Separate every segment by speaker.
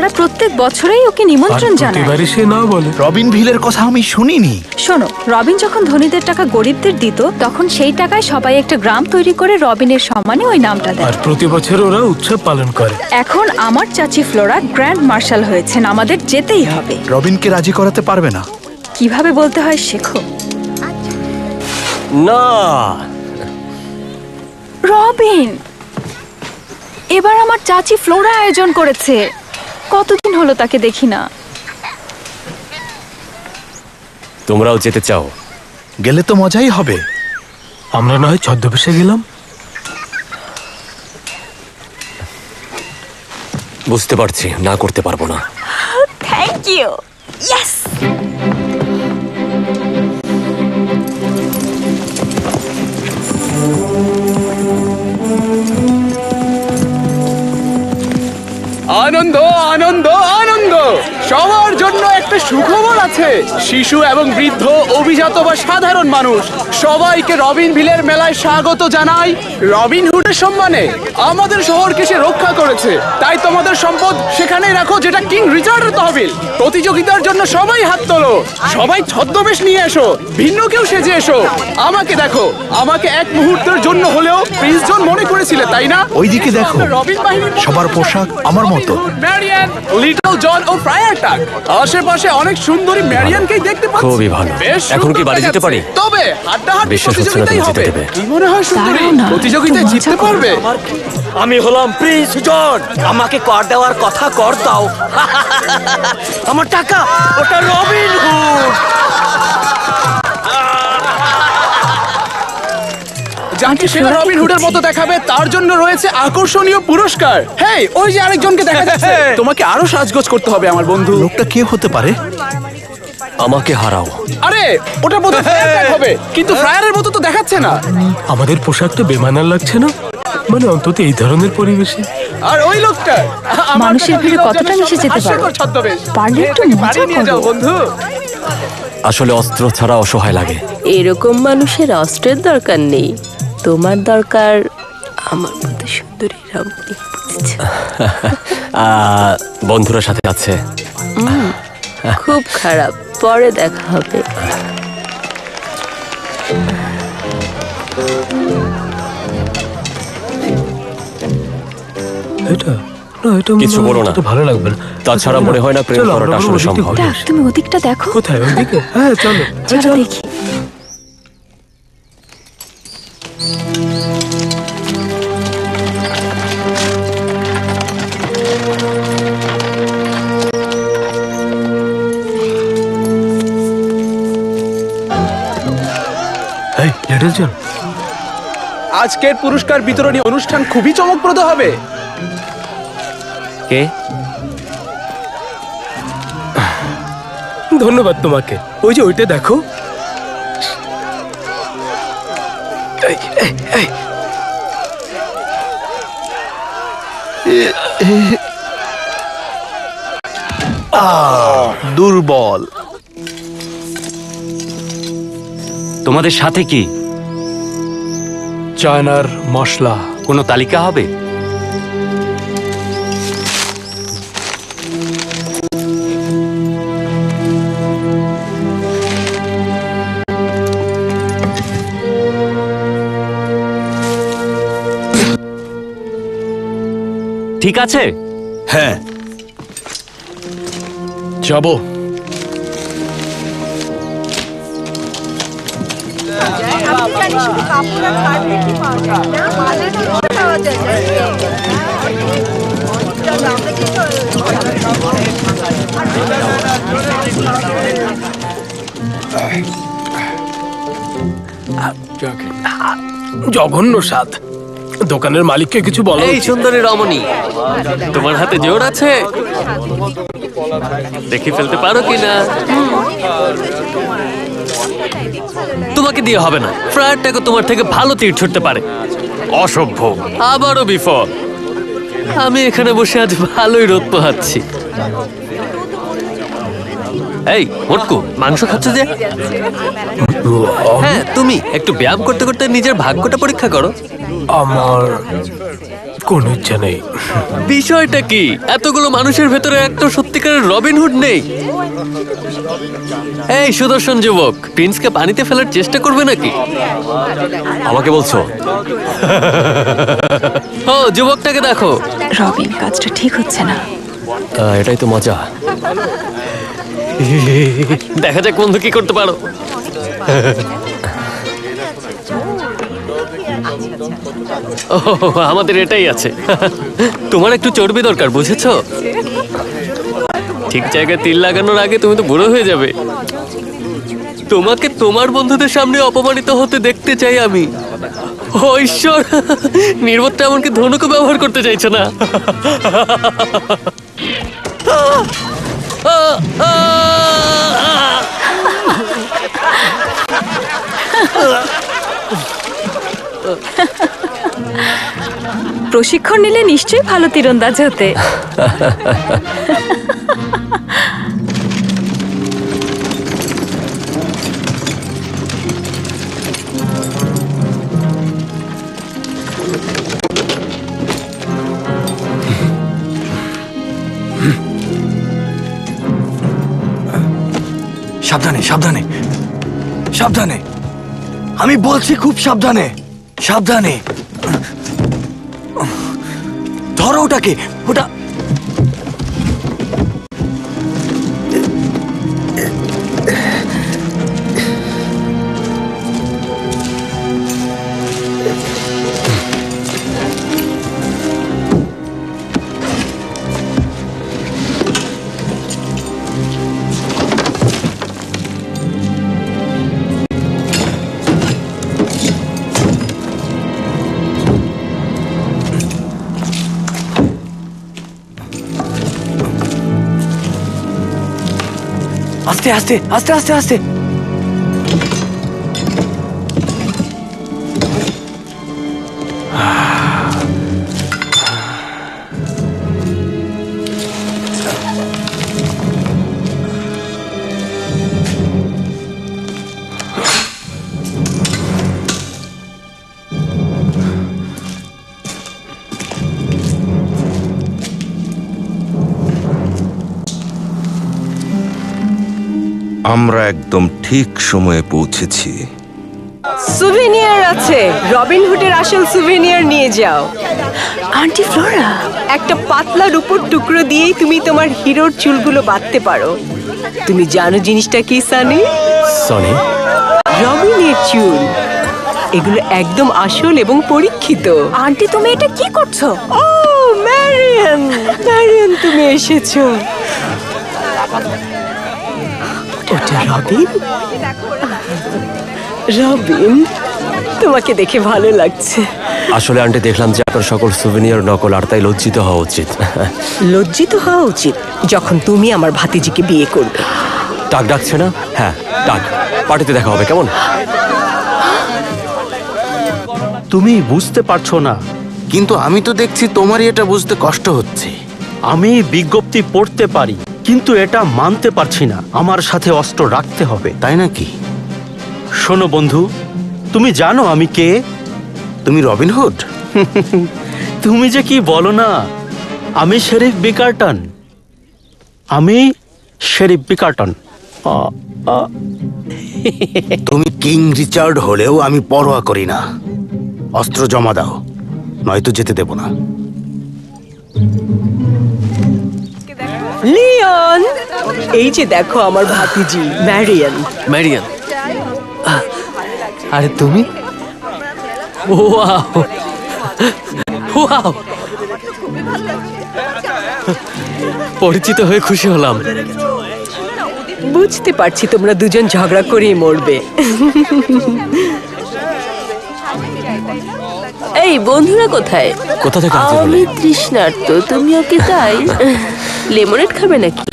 Speaker 1: তারা প্রত্যেক বছরেই ওকে নিমন্ত্রণ জানায়।
Speaker 2: প্রতিবারই সে না বলে।
Speaker 3: রবিন ভিলের কথা আমি শুনিনি।
Speaker 1: শোনো, রবিন যখন ধনীদের টাকা গরিবদের দিত, তখন সেই টাকায় সবাই একটা গ্রাম তৈরি করে রবিনের সম্মানে ওই নামটা দেয়।
Speaker 2: আর প্রতি বছর ওরা উৎসব পালন করে।
Speaker 1: এখন আমার চাচি ফ্লোরা গ্র্যান্ড মার্শাল হয়েছেন, আমাদের যেতেই হবে।
Speaker 3: রবিনকে রাজি করাতে পারবে না?
Speaker 1: কিভাবে বলতে হয় শেখো।
Speaker 4: না,
Speaker 1: রবিন, এবার আমার চাচি ফ্লোরা আয়োজন করেছে। কতদিন হলো তাকে দেখি না।
Speaker 4: তোমরাও যেতে চাও?
Speaker 3: গেলে তো মজাই হবে।
Speaker 2: আমরা নয় ছদ্মবেশে গেলাম।
Speaker 4: বুঝতে পারছি, না করতে পারবো না।
Speaker 1: Thank you. ইয়েস।
Speaker 5: আনন্দ আনন্দ আনন্দ! সবার জন্য একটা সুখবর আছে। শিশু এবং বৃদ্ধ, অভিজাত বা সাধারণ মানুষ সবাইকে রবিন ভিলের মেলায় স্বাগত জানাই। রবিন হুডের সম্মানে আমাদের শহরকে সে রক্ষা করেছে, তাই তোমাদের সম্পদ সেখানেই রাখো যেটা কিং রিচার্ডের তহবিল। প্রতিযোগিতার জন্য সবাই হাত তোলো, সবাই ছদ্মবেশ নিয়ে এসো, ভিন্ন কেউ সেজে এসো। আমাকে দেখো, আমাকে এক মুহূর্তের জন্য হলেও প্রিন্স জন মনে করেছিলে, তাই না?
Speaker 3: ওইদিকে দেখো,
Speaker 5: রবিন বাহিনীর
Speaker 3: সবার পোশাক আমার মতো।
Speaker 5: ম্যারিয়ান, লিটল জন ও ফ্রায়ারটাক, আশেপাশে অনেক সুন্দরী ম্যারিয়ানকেই দেখতে পাচ্ছি।
Speaker 4: খুবই ভালো।
Speaker 5: বেশ
Speaker 4: এখন কি বাড়ি যেতে পারি?
Speaker 5: তবে হাড্ডাহাড্ডি
Speaker 4: বিশ্বাস হচ্ছে না তুমি
Speaker 5: প্রতিযোগিতাই
Speaker 4: জিতে
Speaker 5: হবে।
Speaker 4: দেবে।
Speaker 5: কি মনে হয় সুন্দরী,
Speaker 1: দাঁড়াও না,
Speaker 5: প্রতিযোগিতায়
Speaker 1: একটু
Speaker 5: জিততে
Speaker 1: মজা করো।
Speaker 5: পারবে?
Speaker 6: আমি হলাম প্রিন্স জন। আমাকে কর দেওয়ার কথা কর দাও। আমার টাকা, ওটা রবিন হুড।
Speaker 5: যাকে সেরা রবিন হুডের মতো দেখাবে তার জন্য রয়েছে আকর্ষণীয় পুরস্কার। হেই, ওই যে আরেকজনকে দেখা যাচ্ছে। তোমাকে আরো সাজগোজ করতে হবে আমার বন্ধু।
Speaker 3: লোকটা কে হতে পারে?
Speaker 4: আমাকে হারাও।
Speaker 5: আরে, ওটা বোধহয় ফ্রায়ার হবে, কিন্তু ফ্রায়ারের মতো তো দেখাচ্ছে না।
Speaker 2: আমাদের পোশাকটা বেমানান লাগছে না? মানে অন্তত এই ধরনের পরিবেশে।
Speaker 5: আর ওই লোকটা আমার
Speaker 1: মানুষের
Speaker 5: কাছে
Speaker 1: ভিড়ে
Speaker 5: বিরোধ
Speaker 1: কতটা
Speaker 5: জনক
Speaker 1: মিশে যেতে পারো?
Speaker 5: হাস্যকর ছদ্মবেশ।
Speaker 1: পারলে একটু
Speaker 5: এটাকে
Speaker 1: মজা
Speaker 5: বাড়ি নিয়ে যাও
Speaker 1: করো।
Speaker 5: বন্ধু।
Speaker 4: আসলে অস্ত্র ছাড়া অসহায় লাগে।
Speaker 7: এরকম মানুষের অস্ত্রের দরকার নেই, তোমার দরকার আমার মতো সুন্দরী রমণী, বুঝেছো?
Speaker 4: বন্ধুরা সাথে আছে।
Speaker 7: খুব খারাপ, পরে দেখা হবে।
Speaker 2: এটা না, এটা
Speaker 4: কিছু বলো না।
Speaker 2: ভালো লাগবে না।
Speaker 4: তাছাড়া মনে হয় না প্রেম
Speaker 2: চলো,
Speaker 4: করাটা
Speaker 2: আমরা
Speaker 4: আসলে
Speaker 2: ওদিকে
Speaker 4: সম্ভব।
Speaker 2: ঘুরে
Speaker 1: দেখ, তুমি ওদিকটা দেখো।
Speaker 2: কোথায়? ওইদিকে? হ্যাঁ চলো।
Speaker 1: চলো দেখি।
Speaker 2: এই লিটল জন,
Speaker 5: আজকের পুরস্কার বিতরণী অনুষ্ঠান খুবই চমকপ্রদ হবে।
Speaker 4: কে?
Speaker 2: ধন্যবাদ তোমাকে। ওই যে ওইটা দেখো। এই, এই, এই।
Speaker 3: দুর্বল।
Speaker 8: তোমাদের সাথে কি
Speaker 2: চায়নার মশলা।
Speaker 8: কোনো তালিকা হবে? ঠিক আছে,
Speaker 3: হ্যাঁ,
Speaker 2: যাবো। জঘন্য স্বাদ। দোকানের মালিককে কিছু বলো।
Speaker 4: এই সুন্দরী রমণী, তোমার হাতে জোর আছে? দেখে ফেলতে পারো কিনা? তোমাকে দিয়ে হবে না। ফ্রায়ারটাকে তোমার থেকে ভালো তীর ছুটতে পারে। অসভ্য। আবারও বিপদ। আমি এখানে বসে আজ ভালোই রোদ পোহাচ্ছি। এই মোটকু, মাংস খাচ্ছ যে? হ্যাঁ, তুমি একটু ব্যায়াম করতে করতে নিজের ভাগ্যটা পরীক্ষা করো।
Speaker 2: আমার কোনো ইচ্ছা নেই।
Speaker 4: বিষয়টা কি? এতগুলো মানুষের ভেতরে একটা সত্যিকারের রবিনহুড নেই? এই সুদর্শন যুবক, প্রিন্সকে পানিতে ফেলার চেষ্টা করবে নাকি?
Speaker 8: আমাকে বলছো?
Speaker 4: ও যুবকটাকে দেখো।
Speaker 1: রবিন, কাজটা ঠিক হচ্ছে না।
Speaker 8: এটাই তো মজা।
Speaker 4: দেখা যাক বন্ধু কি করতে পারো। ও, আমাদের এটাই আছে। তোমার একটু চর্বি দরকার, বুঝেছো? ঠিক জায়গায় তিল লাগানোর আগে তুমি তো বুড়ো হয়ে যাবে। তোমাকে তোমার বন্ধুদের সামনে অপমানিত হতে দেখতে চাই আমি। ও ঈশ্বর, নির্বোধটা এমনকি ধনুকও ব্যবহার করতে চাইছে না।
Speaker 1: প্রশিক্ষণ নিলে নিশ্চয়ই ভালো তীরন্দাজ হতে।
Speaker 6: সাবধানে সাবধানে সাবধানে, আমি বলছি খুব সাবধানে সাবধানে। ধরো ওটাকে, ওটা আস্তে আস্তে আস্তে আস্তে আস্তে।
Speaker 9: আমরা একদম ঠিক সময়ে পৌঁছেছি।
Speaker 7: সুভেনিয়ার আছে, রবিনহুডের আসল সুভেনিয়ার নিয়ে যাও।
Speaker 1: আন্টি ফ্লোরা,
Speaker 7: একটা পাতলা রূপোর টুকরো দিয়েই তুমি তোমার হিরোর চুলগুলো বাঁধতে পারো। তুমি জানো জিনিসটা কি সানি?
Speaker 8: সনি,
Speaker 7: রবিনের চুল। এগুলো একদম আসল এবং পরীক্ষিত।
Speaker 1: আন্টি তুমি এটা কি করছো?
Speaker 7: ও ম্যারিয়ান, ম্যারিয়ান তুমি এসেছো। ওটা রবিন? রবিন, তোমাকে দেখে ভালো লাগছে।
Speaker 8: আসলে আন্টি দেখলাম যে আপনার সকল সুভেনিয়ার নকল, আর তাই লজ্জিত হওয়া উচিত।
Speaker 7: লজ্জিত হওয়া উচিত যখন তুমি আমার ভাতিজিকে বিয়ে করবে।
Speaker 8: ডাক ডাকছে না? হ্যাঁ ডাক, পার্টিতে দেখা হবে, কেমন?
Speaker 10: তুমি বুঝতে পারছো না।
Speaker 11: কিন্তু আমি তো দেখছি তোমারই এটা বুঝতে কষ্ট হচ্ছে।
Speaker 10: আমি বিজ্ঞপ্তি পড়তে পারি, কিন্তু এটা মানতে পারছি না। আমার সাথে অস্ত্র রাখতে হবে।
Speaker 11: তাই নাকি?
Speaker 10: শোনো বন্ধু, তুমি জানো আমি কে?
Speaker 11: তুমি রবিনহুড?
Speaker 10: তুমি যে কি বলো না। আমি শেরিফ বিকারটন। আমি শেরিফ বিকারটন।
Speaker 11: তুমি কিং রিচার্ড হলেও আমি পরোয়া করি না। অস্ত্র জমা দাও, নয়তো যেতে দেব না।
Speaker 7: লিওন, এই যে দেখো আমার ভাতিজি ম্যারিয়ান।
Speaker 4: ম্যারিয়ান, আরে তুমি? ওয়াও ওয়াও, পরিচিত হয়ে খুশি হলাম।
Speaker 7: বুঝতে পারছি তোমরা দুজন ঝগড়া করেই মরবে। এই বন্ধুরা কোথায়?
Speaker 8: কোথা থেকে হাজির হলে?
Speaker 7: আমি তৃষ্ণার্ত, তুমিও কি তাই? লেমনেড খাবে নাকি?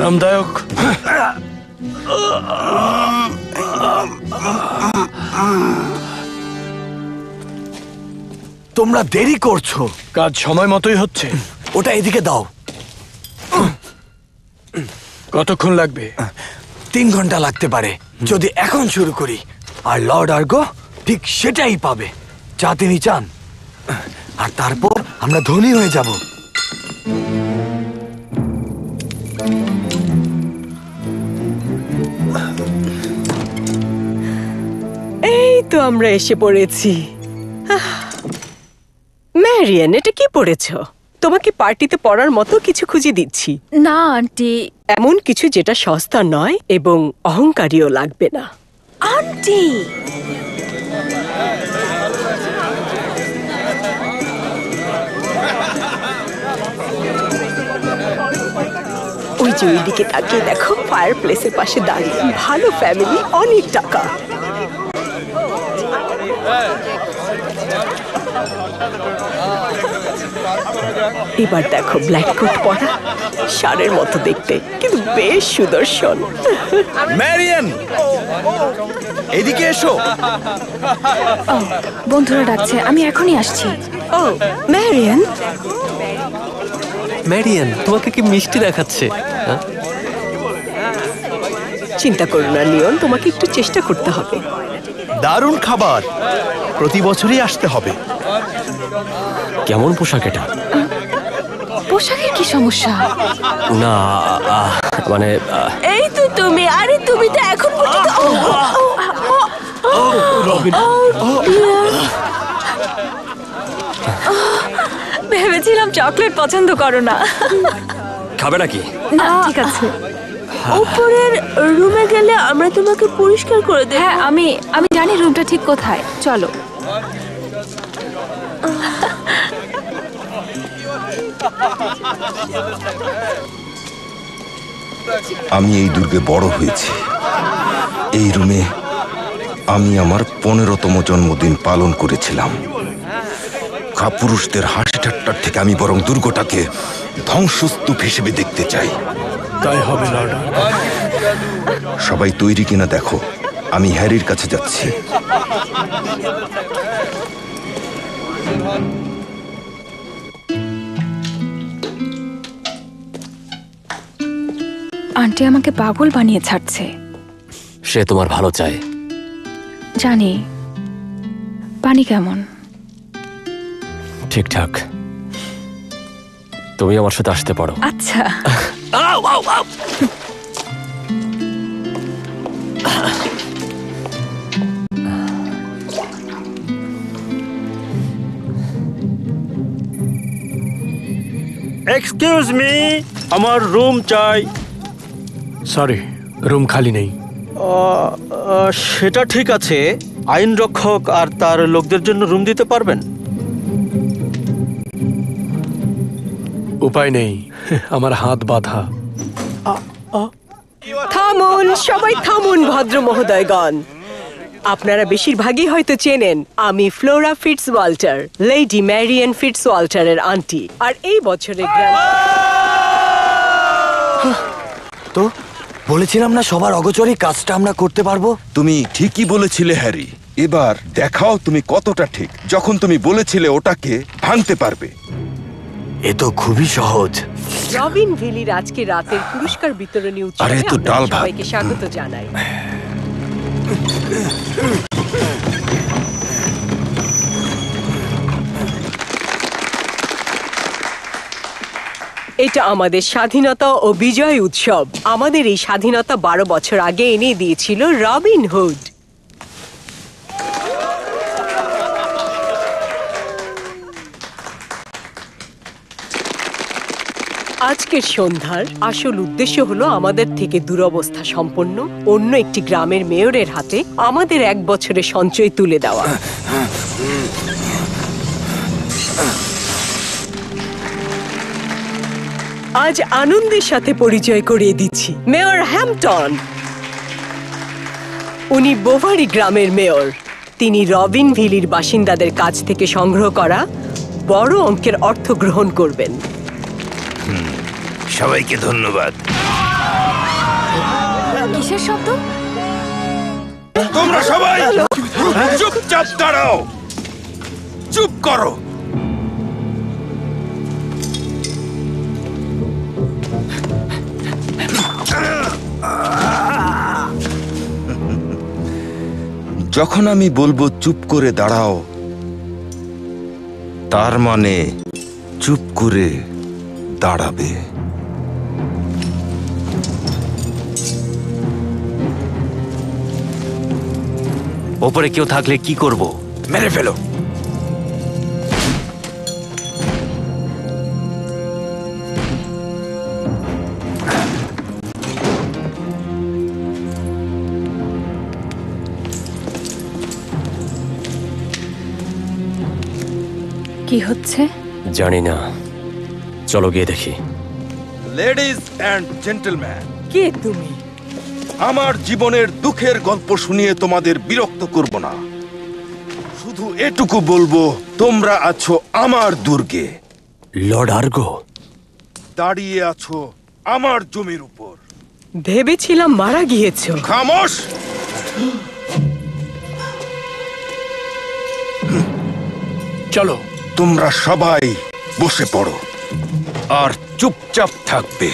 Speaker 2: আরামদায়ক।
Speaker 11: তোমরা দেরি করছো।
Speaker 2: কাজ সময় মতোই হচ্ছে।
Speaker 11: ওটা এদিকে দাও।
Speaker 2: কতক্ষণ লাগবে?
Speaker 11: 3 ঘন্টা লাগতে পারে যদি এখন শুরু করি। আর লর্ড আর্গো ঠিক সেটাই পাবে যা তিনি চান। আর তারপর আমরা ধনী হয়ে যাব।
Speaker 7: এই তো আমরা এসে পড়েছি। ম্যারিয়ান, এটা কি পড়েছো? তোমাকে পার্টিতে পড়ার মতো কিছু খুঁজে দিচ্ছি।
Speaker 1: না আন্টি।
Speaker 7: এমন কিছু যেটা সস্তা নয় এবং অহংকারীও লাগবে না।
Speaker 1: আন্টি,
Speaker 7: ওই যে ওই দিকে তাকিয়ে দেখো, ফায়ার প্লেসের পাশে দাঁড়িয়ে। ভালো ফ্যামিলি, অনেক টাকা। এবার দেখো, ব্ল্যাক কোট পরা, ষাঁড়ের মতো দেখতে, কিন্তু বেশ সুদর্শন।
Speaker 3: ম্যারিয়ান, এদিকে এসো।
Speaker 1: বন্ধুরা ডাকছে, আমি এখনই আসছি।
Speaker 7: ও ম্যারিয়ান,
Speaker 4: ম্যারিয়ান তোমাকে কি মিষ্টি দেখাচ্ছে? হ্যাঁ?
Speaker 7: চিন্তা করো না লিওন, তোমাকে একটু চেষ্টা করতে হবে।
Speaker 3: দারুণ খাবার, প্রতি বছরই আসতে হবে।
Speaker 8: কেমন পোশাক এটা?
Speaker 1: পোশাকের কি সমস্যা?
Speaker 8: না মানে
Speaker 7: এই তো তুমি। আরে তুমি তো এখন পর্যন্ত
Speaker 1: ভেবেছিলাম চকলেট পছন্দ করো না।
Speaker 8: খাবে নাকি?
Speaker 1: না ঠিক আছে।
Speaker 7: উপরের রুমে গেলে আমরা তোমাকে পরিষ্কার করে দেব।
Speaker 1: হ্যাঁ, আমি জানি রুমটা ঠিক কোথায়। চলো।
Speaker 9: আমি এই দুর্গে বড় হয়েছি। এই রুমে আমি আমার 15তম জন্মদিন পালন করেছিলাম। কাপুরুষদের হাসি ঠাট্টার থেকে আমি বরং দুর্গটাকে ধ্বংসস্তূপ হিসেবে দেখতে চাই।
Speaker 2: তাই হবে লর্ড।
Speaker 9: সবাই তৈরি কিনা দেখো, আমি হ্যারির কাছে যাচ্ছি।
Speaker 1: আন্টি আমাকে পাগল বানিয়ে ছাড়ছে।
Speaker 8: সে তোমার ভালো চায়।
Speaker 1: জানি। পানি কেমন?
Speaker 8: ঠিকঠাক। তুমি আমার সাথে আসতে পারো।
Speaker 1: আচ্ছা।
Speaker 10: এক্সকিউজ মি, আমার রুম চাই।
Speaker 2: সরি, রুম খালি নেই।
Speaker 10: সেটা ঠিক আছে, আইন রক্ষক আর তার লোকদের জন্য রুম দিতে পারবেন?
Speaker 2: উপায় নেই, আমার হাত বাঁধা।
Speaker 7: থামুন, সবাই থামুন ভদ্র মহোদয়গণ। আপনারা বেশিরভাগই হয়তো চেনেন, আমি ফ্লোরা ফিটজওয়াল্টার, লেডি ম্যারিয়ান ফিটজওয়াল্টারের আন্টি। আর এই বছরের
Speaker 11: তো বলেছিলাম না, সবার অগোচরে কাজটা আমরা করতে পারবো।
Speaker 9: তুমি ঠিকই বলেছিলে হ্যারি। এবার দেখাও তুমি কতটা ঠিক, যখন তুমি বলেছিলে ওটাকে ভাঙতে পারবে।
Speaker 11: এ তো খুবই সহজ।
Speaker 7: রবিন ভিলির আজকে রাতের পুরস্কার বিতরণী
Speaker 9: আরে,
Speaker 7: উৎসবে
Speaker 9: তো ডাল
Speaker 7: আপনাদের
Speaker 9: ভাত।
Speaker 7: সবাইকে স্বাগত জানাই। এটা আমাদের স্বাধীনতা ও বিজয় উৎসব। আমাদের এই স্বাধীনতা 12 বছর আগে এনে দিয়েছিল রবিন হুড। আজকের সন্ধ্যার আসল উদ্দেশ্য হলো আমাদের থেকে দুরবস্থা সম্পন্ন অন্য একটি গ্রামের মেয়রের হাতে আমাদের 1 বছরের সঞ্চয় তুলে দেওয়া। আজ আনন্দের সাথে পরিচয় করিয়ে দিচ্ছি মেয়র হ্যাম্পটন। উনি বোভারি গ্রামের মেয়র। তিনি রবিন ভিলির বাসিন্দাদের কাছ থেকে সংগ্রহ করা বড় অঙ্কের অর্থ গ্রহণ করবেন।
Speaker 9: সবাইকে ধন্যবাদ।
Speaker 1: কিসের শব্দ?
Speaker 9: তোমরা সবাই চুপচাপ দাঁড়াও, চুপ করো। যখন আমি বলবো চুপ করে দাঁড়াও, তার মানে চুপ করে দাঁড়াবে।
Speaker 8: ওপরে কেউ থাকলে কি করব?
Speaker 11: মেরে ফেলো।
Speaker 1: কি হচ্ছে?
Speaker 8: জানি না, চলো গিয়ে দেখি।
Speaker 9: লেডিজ অ্যান্ড জেন্টলম্যান,
Speaker 7: কে তুমি?
Speaker 9: আমার জীবনের দুঃখের গল্প শুনিয়ে তোমাদের বিরক্ত করব না। শুধু এটুকু বলবো, তোমরা আছো আমার দুর্গে,
Speaker 8: লর্ড আর্গো।
Speaker 9: দাঁড়িয়ে আছো আমার জমির উপর।
Speaker 7: ভেবেছিলাম মারা গিয়েছো।
Speaker 9: খামোশ!
Speaker 2: চলো,
Speaker 9: তোমরা সবাই বসে পড়ো আর চুপচাপ থাকবে।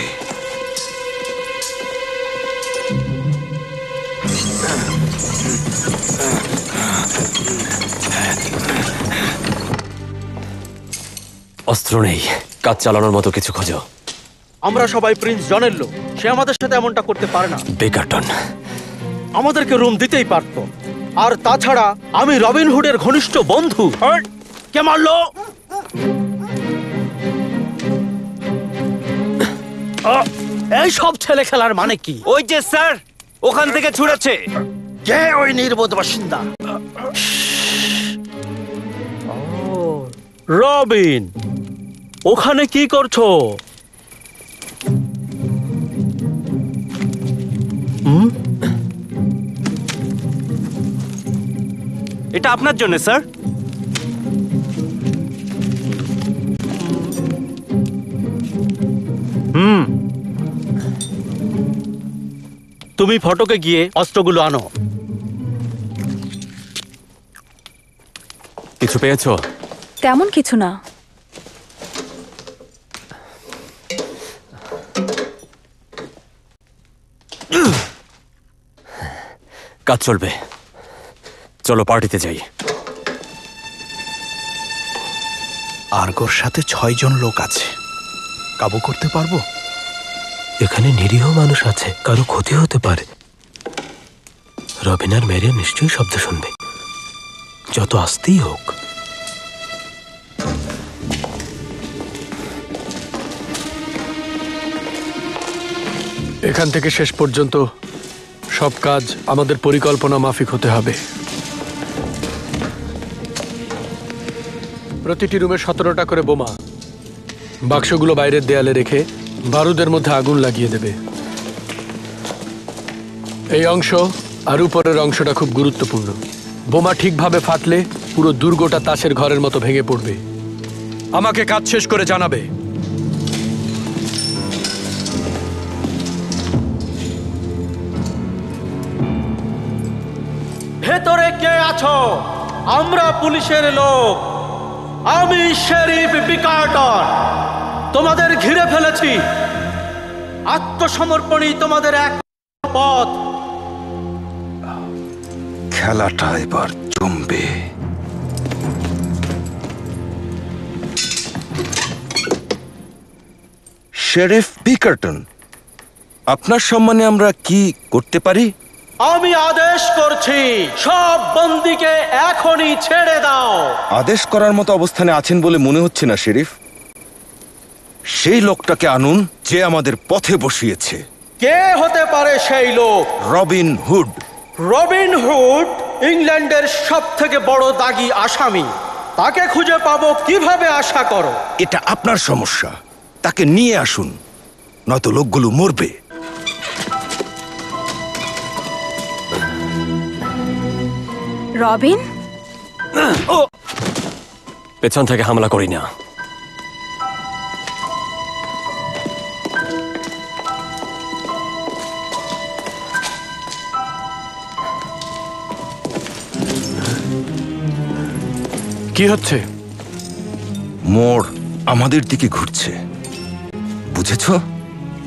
Speaker 8: অস্ত্র নেই, কাজ চালানোর মতো কিছু খোঁজো।
Speaker 10: আমরা সবাই প্রিন্স জনের লোক, সে আমাদের সাথে এমনটা করতে পারে না।
Speaker 8: বেকারটন
Speaker 10: আমাদেরকে রুম দিতেই পারতো। আর তাছাড়া আমি রবিন হুডের ঘনিষ্ঠ বন্ধু। কে মারলো? এই সব ছেলে খেলার মানে কি?
Speaker 8: ওই যে স্যার, ওখান থেকে ছুড়েছে।
Speaker 10: কে ওই নির্বোধ বাসিন্দা? রবিন, ওখানে কি করছো?
Speaker 8: এটা আপনার জন্য স্যার।
Speaker 10: তুমি ফটকে গিয়ে অস্ত্রগুলো আনো।
Speaker 8: কিছু পেয়েছো?
Speaker 1: তেমন কিছু না।
Speaker 8: কাজ চলবে, চলো পার্টিতে যাই।
Speaker 3: আর্গোর সাথে 6 জন লোক আছে, কাবু করতে পারবো?
Speaker 2: এখানে নিরীহ মানুষ আছে, কারো ক্ষতি হতে পারে। রবিন আর মেরিয়ান নিশ্চয়ই শব্দ শুনবে, যত আস্তেই হোক।
Speaker 12: এখান থেকে শেষ পর্যন্ত সব কাজ আমাদের পরিকল্পনা মাফিক হতে হবে। প্রতিটি রুমে 17টা করে বোমা। বাক্সগুলো বাইরের দেয়ালে রেখে বারুদের মধ্যে আগুন লাগিয়ে দেবে। এই অংশ আর উপরের অংশটা খুব গুরুত্বপূর্ণ। বোমা ঠিকভাবে ফাটলে পুরো দুর্গটা তাসের ঘরের মতো ভেঙে পড়বে। আমাকে কাজ শেষ করে জানাবে।
Speaker 10: ভেতরে কে আছো? আমরা পুলিশের লোক। আমি শেরিফ বিকার্টন। তোমাদের ঘিরে ফেলেছি। আত্মসমর্পণই তোমাদের এক পথ।
Speaker 9: খেলাটা এবার জমবে। শেরিফ বিকার্টন, আপনার সম্মানে আমরা কি করতে পারি?
Speaker 10: আমি আদেশ করছি, সব বন্দীকে এখনই ছেড়ে দাও।
Speaker 9: আদেশ করার মতো অবস্থানে আছেন বলে মনে হচ্ছে না শেরিফ। সেই লোকটাকে আনুন যে আমাদের পথে বসিয়েছে।
Speaker 10: কে হতে পারে সেই লোক?
Speaker 9: Robin Hood.
Speaker 10: রবিন হুড ইংল্যান্ডের সব থেকে বড় দাগী আসামি। তাকে খুঁজে পাবো কিভাবে আশা করো?
Speaker 9: এটা আপনার সমস্যা। তাকে নিয়ে আসুন, নয়তো লোকগুলো মরবে।
Speaker 1: রবিন,
Speaker 8: পেছন থেকে হামলা করি না।
Speaker 12: কি হচ্ছে?
Speaker 9: মোড় আমাদের দিকে ঘুরছে, বুঝেছ?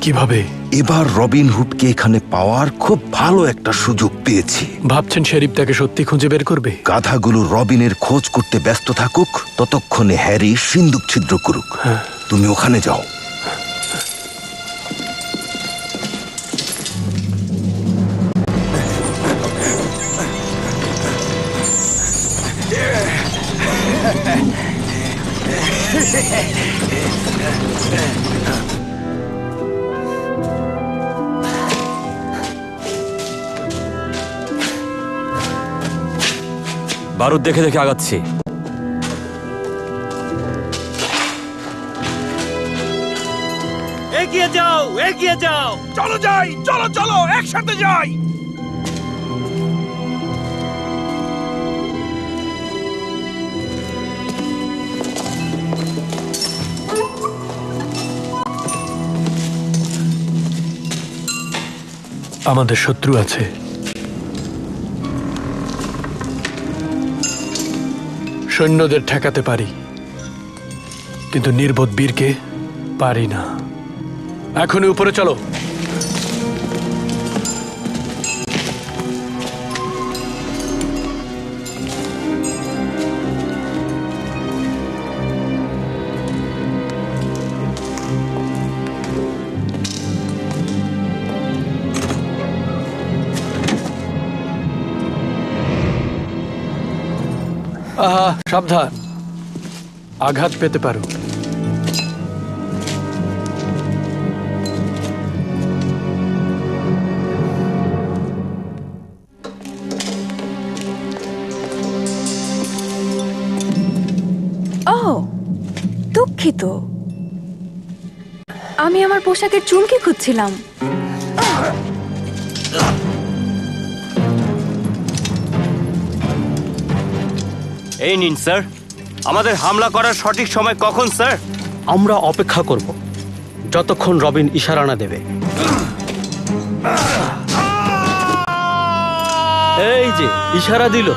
Speaker 12: কিভাবে?
Speaker 9: এবার রবিন হুডকে এখানে পাওয়ার খুব ভালো একটা সুযোগ পেয়েছি।
Speaker 12: ভাবছেন শেরিফ তাকে সত্যি খুঁজে বের করবে?
Speaker 9: গাধাগুলো রবিনের খোঁজ করতে ব্যস্ত থাকুক, ততক্ষণে হ্যারি সিন্দুক ছিদ্র করুক। তুমি ওখানে যাও।
Speaker 8: বারুদ দেখে দেখে আগাচ্ছি।
Speaker 6: এগিয়ে যাও, এগিয়ে যাও।
Speaker 3: চলো যাই, চলো চলো একসাথে যাই।
Speaker 12: আমাদের শত্রু আছে, সৈন্যদের ঠেকাতে পারি, কিন্তু নির্বোধ বীরকে পারি না। এখনই উপরে চলো। আহা, সাবধান, আঘাত পেতে পারো।
Speaker 1: ওহ, দুঃখিত, আমি আমার পোশাকের চুলকে খুঁজছিলাম।
Speaker 6: এই নিন স্যার। আমাদের হামলা করার সঠিক সময় কখন স্যার?
Speaker 10: আমরা অপেক্ষা করব যতক্ষণ রবিন ইশারা না দেবে। এই যে ইশারা দিল।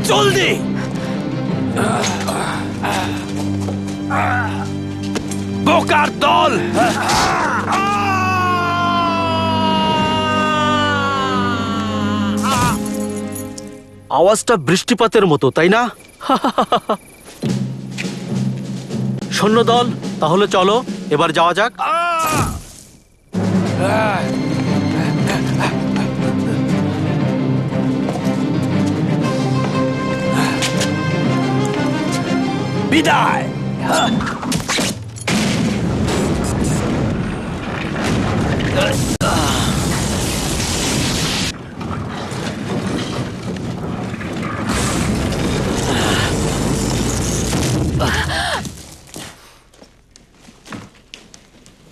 Speaker 6: জলদি! বোকার দল!
Speaker 10: আওয়াজটা বৃষ্টিপাতের মতো, তাই না? সৈন্যদল, তাহলে চলো এবার যাওয়া যাক।
Speaker 6: বিদায়!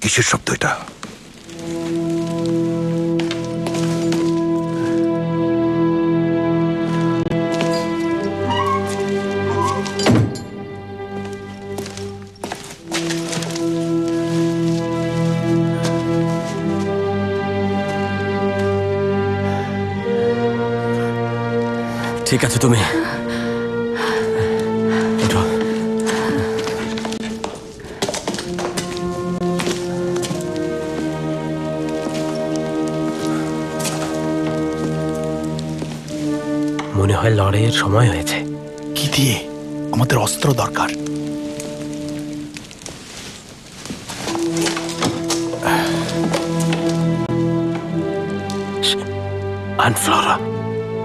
Speaker 9: কিসের শব্দ এটা?
Speaker 8: ঠিক আছে, তুমি ওঠো।
Speaker 2: মনে হয় লড়াইয়ের সময় হয়েছে।
Speaker 3: কি দিয়ে? আমাদের অস্ত্র দরকার।
Speaker 2: আনফ্লোরা,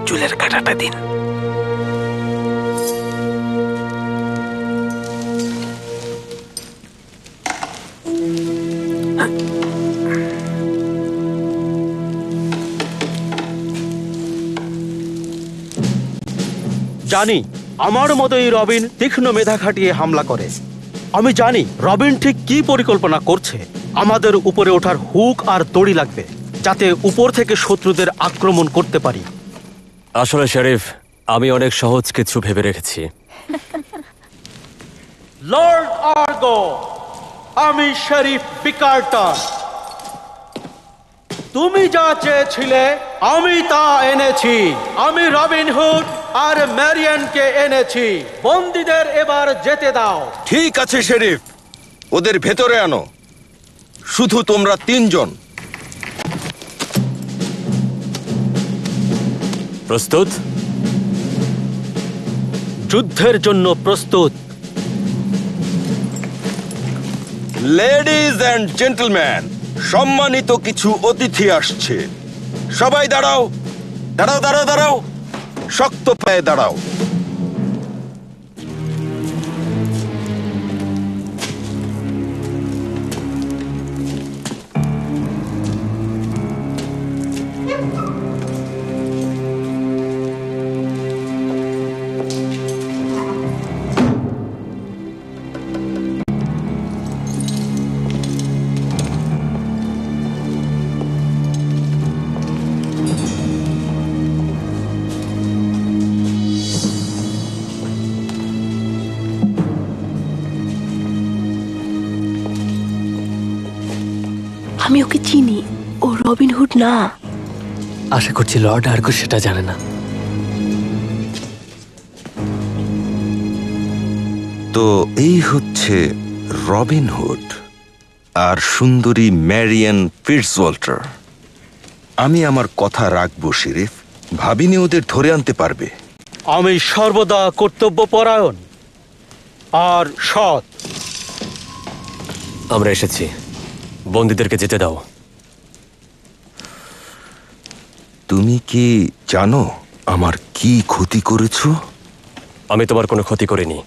Speaker 2: চুলের কাঁটাটা দিন।
Speaker 10: জানি আমার মতোই রবিন তীক্ষ্ণ মেধা খাটিয়ে হামলা করে। আমি জানি রবিন ঠিক কি পরিকল্পনা করছে। আমাদের উপরে ওঠার হুক আর দড়ি লাগবে, যাতে উপর থেকে শত্রুদের আক্রমণ করতে পারি।
Speaker 8: আসলে শরীফ, আমি অনেক সহজ কিছু ভেবে রেখেছি।
Speaker 10: লর্ড আর্গো, আমি শরীফ বিকারটন। তুমি যা চেয়েছিলে আমি তা এনেছি। আমি রবিন হুড আর ম্যারিয়ানকে এনেছি। বন্দীদের এবার যেতে দাও।
Speaker 9: ঠিক আছে শেরিফ, ওদের ভেতরে আনো। শুধু তোমরা 3 জন।
Speaker 8: প্রস্তুত?
Speaker 10: যুদ্ধের জন্য প্রস্তুত।
Speaker 9: লেডিজ অ্যান্ড জেন্টলম্যান, সম্মানিত কিছু অতিথি আসছে। সবাই দাঁড়াও, দাঁড়াও দাঁড়াও দাঁড়াও, শক্ত পায়ে দাঁড়াও।
Speaker 1: আমি ওকে চিনি, ও রবিন হুড না।
Speaker 4: আশা করছি লর্ড আর্গো সেটা জানে না।
Speaker 9: তো এই হচ্ছে রবিন হুড আর সুন্দরী ম্যারিয়ান ফিটজওয়াল্টার। আমি আমার কথা রাখবো শেরিফ, ভাবিনি ওদের ধরে আনতে পারবে।
Speaker 10: আমি সর্বদা কর্তব্যপরায়ণ আর সৎ।
Speaker 8: আমরা এসেছি, বন্দীদেরকে যেতে দাও।
Speaker 9: তুমি কি জানো আমার কি ক্ষতি করেছো?
Speaker 8: আমি তোমার কোনো ক্ষতি করিনি।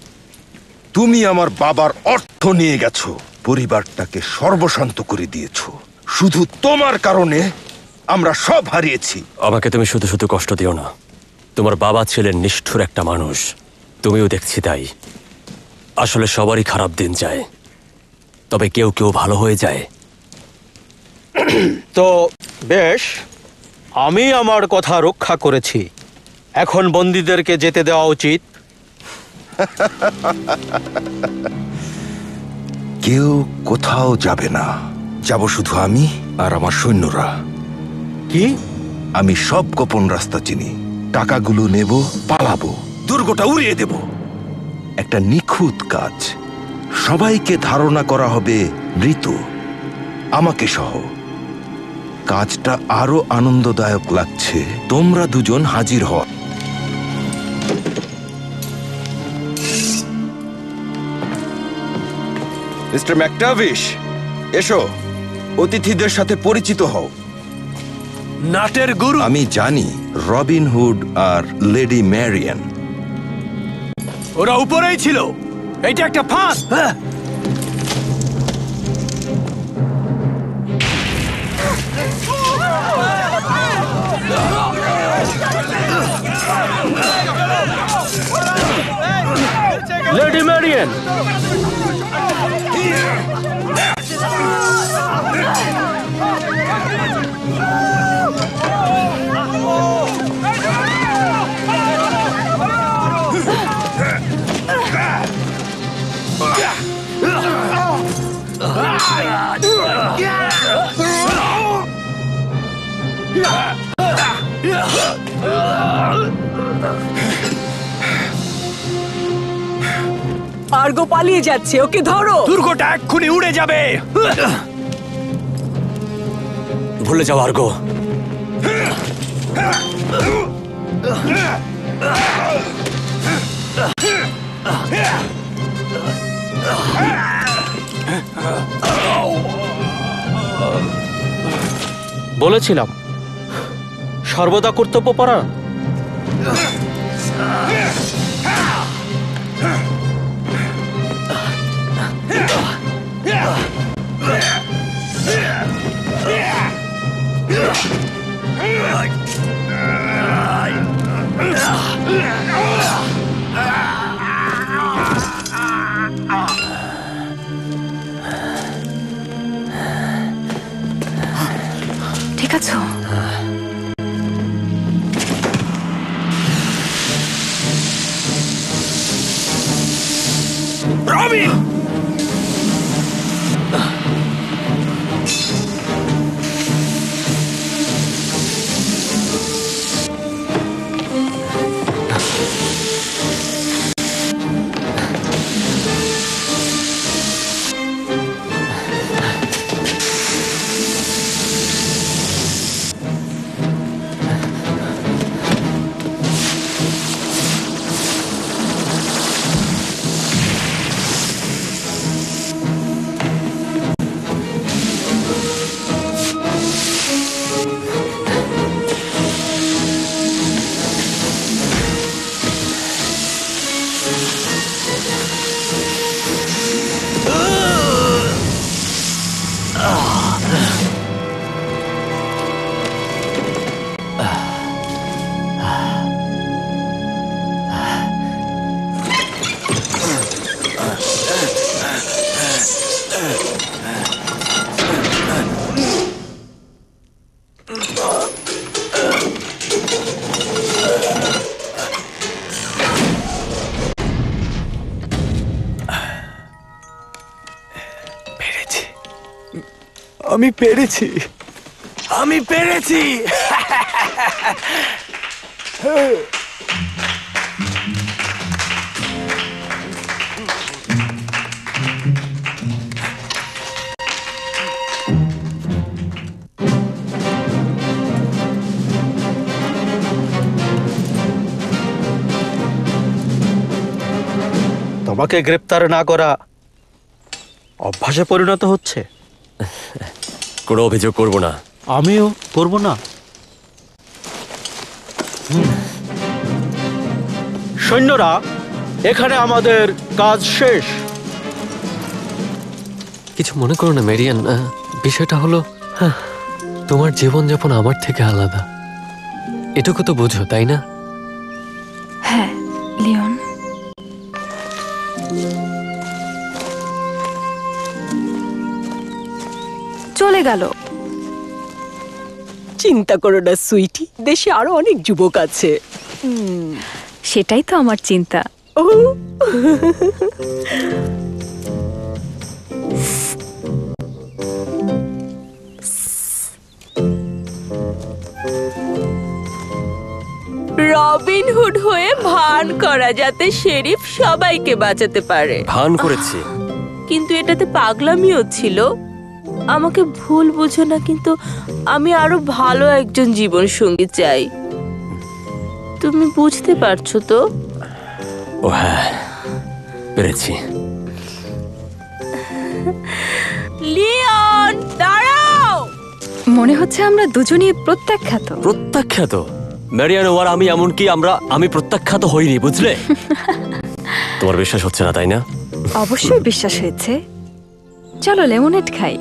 Speaker 9: তুমি আমার বাবার অর্থ নিয়ে গেছো, পরিবারটাকে সর্বশান্ত করে দিয়েছো। শুধু তোমার কারণে আমরা সব হারিয়েছি।
Speaker 8: আমাকে তুমি শুধু শুধু কষ্ট দিও না। তোমার বাবা ছিলেন নিষ্ঠুর একটা মানুষ, তুমিও দেখছি তাই। আসলে সবারই খারাপ দিন যায়, তবে কেউ কেউ ভালো হয়ে যায়।
Speaker 10: তো বেশ, আমি আমার কথা রক্ষা করেছি। এখন বন্দীদেরকে যেতে দেওয়া উচিত।
Speaker 9: কেউ কোথাও যাবে না, যাব শুধু আমি আর আমার সৈন্যরা।
Speaker 10: কি?
Speaker 9: আমি সব গোপন রাস্তা চিনি। টাকাগুলো নেব, পালাবো, দুর্গটা উড়িয়ে দেব। একটা নিখুঁত কাজ। সবাইকে ধারণা করা হবে মৃত, আমাকে সহ। কাজটা আরো আনন্দদায়ক লাগছে তোমরা দুজন হাজির হও। মিস্টার ম্যাকটাভিশ, এসো, অতিথিদের সাথে পরিচিত হও।
Speaker 11: নাটের গুরু।
Speaker 9: আমি জানি রবিন হুড আর লেডি ম্যারিয়ান।
Speaker 11: ওরা উপরেই ছিল, এটা একটা ফাঁস।
Speaker 10: লেডি ম্যারিয়ান,
Speaker 7: আর্গো পালিয়ে যাচ্ছে, ওকে ধরো।
Speaker 11: দুর্গটা এক্ষুনি উড়ে যাবে।
Speaker 8: ভুলে যাও আর্গো।
Speaker 10: বলেছিলাম সর্বদা কর্তব্যপরায়ণ।
Speaker 1: আছো?
Speaker 9: রবিন!
Speaker 11: আমি পেরেছি, আমি পেরেছি।
Speaker 10: তোমাকে গ্রেপ্তার না করা অভ্যাসে পরিণত হচ্ছে।
Speaker 8: কোনো অভিযোগ করব না।
Speaker 10: আমিও করব না। সৈন্যরা, এখানে আমাদের কাজ শেষ।
Speaker 4: কিছু মনে করো না মেরিয়ান, বিষয়টা হলো তোমার জীবনযাপন আমার থেকে আলাদা, এটুকু তো বুঝো তাই না?
Speaker 1: হ্যাঁ লিওন, চলে গেল।
Speaker 7: চিন্তা করো না সুইটি, দেশে আরো অনেক যুবক আছে।
Speaker 1: সেটাই তো আমার চিন্তা।
Speaker 7: ও
Speaker 13: রবিনহুড হয়ে ভান করা যাতে শেরিফ সবাইকে বাঁচাতে পারে।
Speaker 8: ভান করেছি,
Speaker 13: কিন্তু এটাতে পাগলামিও ছিল। আমাকে ভুল বুঝো না, কিন্তু আমি আরো ভালো একজন জীবন সঙ্গী চাই। তুমি বুঝতে পারছো তো?
Speaker 8: ও হ্যাঁ, পেরেছি।
Speaker 13: লিওন দাঁড়াও।
Speaker 1: মনে হচ্ছে আমরা দুজনই প্রত্যাখ্যাত।
Speaker 8: প্রত্যাখ্যাত? ম্যারিয়ান আর আমি, এমনকি আমি প্রত্যাখ্যাত হইনি, বুঝলে? তোমার বিশ্বাস হচ্ছে না তাই না?
Speaker 1: অবশ্যই বিশ্বাস হয়েছে। চলো লেমনেড খাই।